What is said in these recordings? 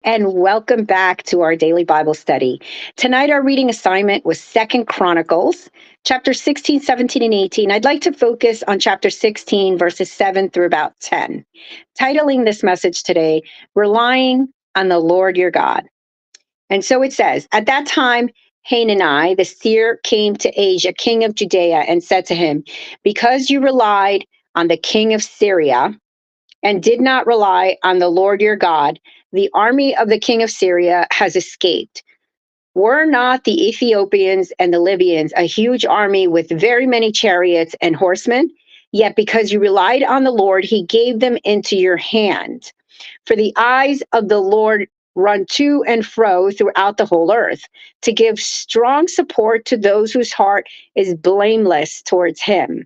and welcome back to our daily Bible study. Tonight, our reading assignment was Second Chronicles, chapter 16, 17, and 18. I'd like to focus on chapter 16, verses 7 through about 10. Titling this message today, Relying on the Lord Your God. And so it says, at that time, Hanani, the seer, came to Asa, king of Judea, and said to him, because you relied on the king of Syria and did not rely on the Lord your God, the army of the king of Syria has escaped. Were not the Ethiopians and the Libyans a huge army with very many chariots and horsemen? Yet because you relied on the Lord, he gave them into your hand. For the eyes of the Lord run to and fro throughout the whole earth, to give strong support to those whose heart is blameless towards him.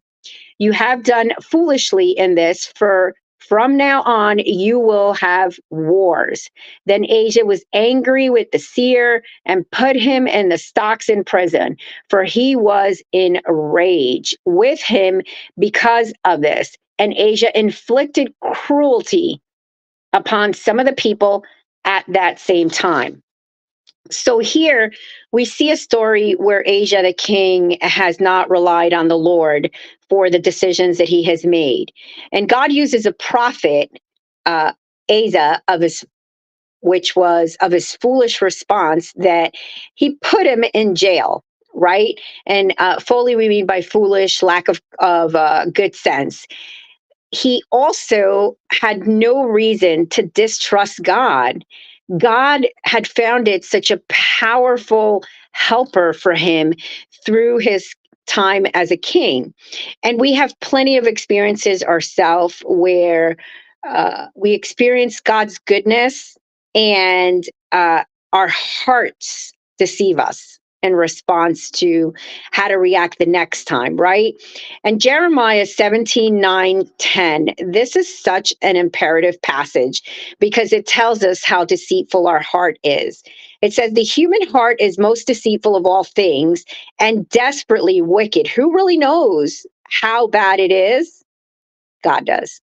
You have done foolishly in this, for from now on you will have wars. Then Asa was angry with the seer and put him in the stocks in prison, for he was in rage with him because of this. And Asa inflicted cruelty upon some of the people at that same time. So here we see a story where Asa the king has not relied on the Lord for the decisions that he has made. And God uses a prophet, Asa, which was of his foolish response, that he put him in jail, right? And fully we mean by foolish, lack of good sense. He also had no reason to distrust God. God had found it such a powerful helper for him through his time as a king. And we have plenty of experiences ourselves where we experience God's goodness and our hearts deceive us in response to how to react the next time, right? And Jeremiah 17, 9, 10, this is such an imperative passage because it tells us how deceitful our heart is. It says, the human heart is most deceitful of all things and desperately wicked. Who really knows how bad it is? God does.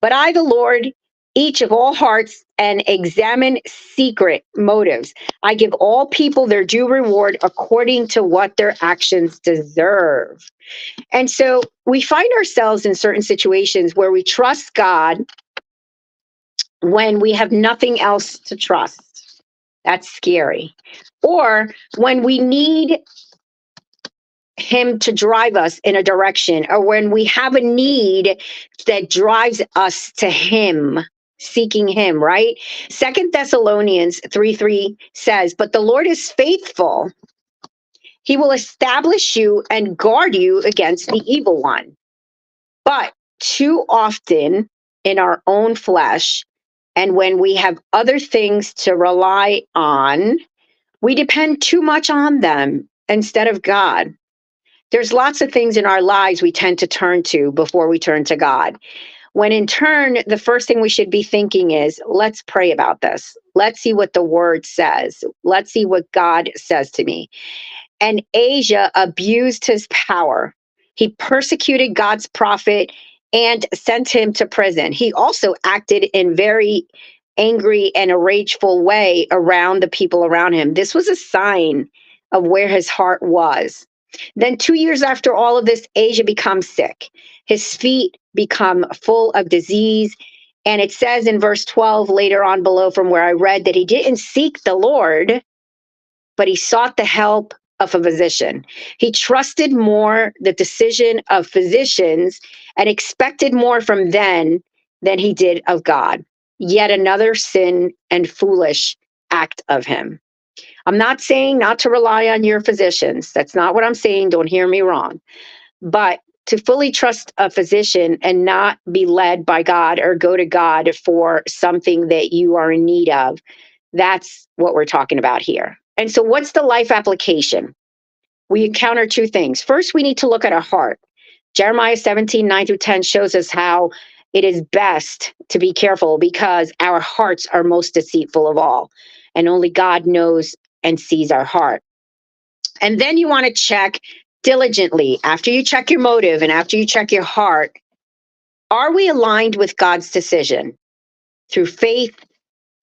But I, the Lord, each of all hearts and examine secret motives. I give all people their due reward according to what their actions deserve. And so we find ourselves in certain situations where we trust God when we have nothing else to trust. That's scary. Or when we need him to drive us in a direction, or when we have a need that drives us to him, seeking him, right? Second Thessalonians 3:3 says, but the Lord is faithful. He will establish you and guard you against the evil one. But too often in our own flesh, and when we have other things to rely on, we depend too much on them instead of God. There's lots of things in our lives we tend to turn to before we turn to God. When in turn, the first thing we should be thinking is, let's pray about this. Let's see what the word says. Let's see what God says to me. And Asa abused his power. He persecuted God's prophet and sent him to prison. He also acted in very angry and a rageful way around the people around him. This was a sign of where his heart was. Then 2 years after all of this, Asa becomes sick. His feet become full of disease. And it says in verse 12 later on below from where I read that he didn't seek the Lord, but he sought the help of a physician. He trusted more the decision of physicians and expected more from them than he did of God. Yet another sin and foolish act of him. I'm not saying not to rely on your physicians. That's not what I'm saying. Don't hear me wrong. But to fully trust a physician and not be led by God or go to God for something that you are in need of, that's what we're talking about here. And so what's the life application? We encounter two things. First, we need to look at our heart. Jeremiah 17, 9 through 10 shows us how it is best to be careful because our hearts are most deceitful of all. And only God knows and sees our heart. And then you want to check diligently, after you check your motive and after you check your heart, are we aligned with God's decision through faith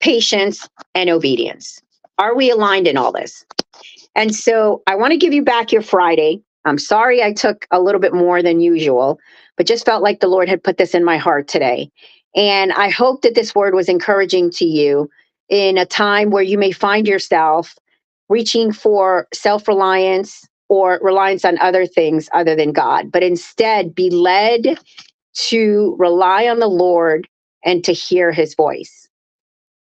patience, and obedience. Are we aligned in all this? And so I want to give you back your Friday. I'm sorry I took a little bit more than usual, but just felt like the Lord had put this in my heart today. And I hope that this word was encouraging to you in a time where you may find yourself reaching for self reliance or reliance on other things other than God, but instead be led to rely on the Lord and to hear his voice.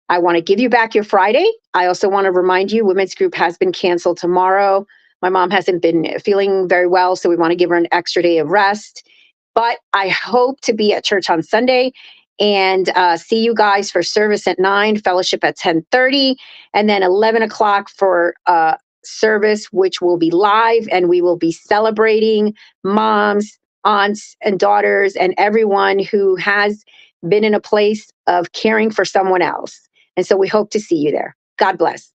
I want to give you back your Friday. I also want to remind you women's group has been canceled tomorrow. My mom hasn't been feeling very well, so we want to give her an extra day of rest. But I hope to be at church on Sunday and see you guys for service at 9, fellowship at 10:30, and then 11 o'clock for service, which will be live, and we will be celebrating moms, aunts, and daughters, and everyone who has been in a place of caring for someone else. And so we hope to see you there. God bless.